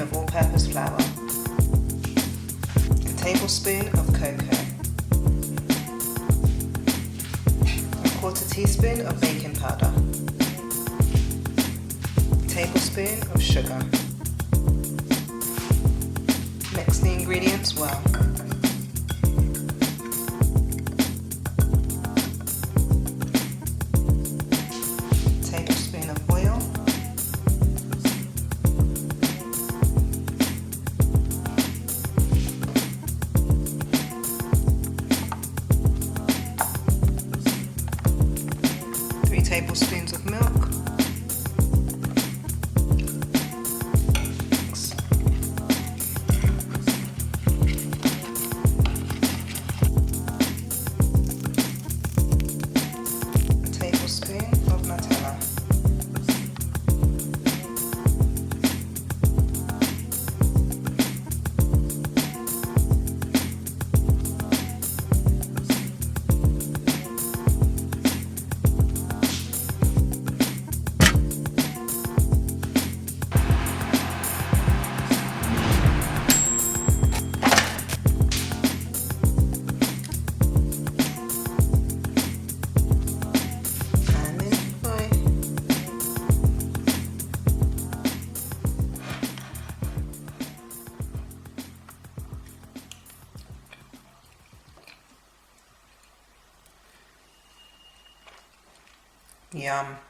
of all-purpose flour, a tablespoon of cocoa, a quarter teaspoon of baking powder, a tablespoon of sugar. Mix the ingredients well. Tablespoon of oil, tablespoons of milk, mix. A tablespoon of Nutella, Yum.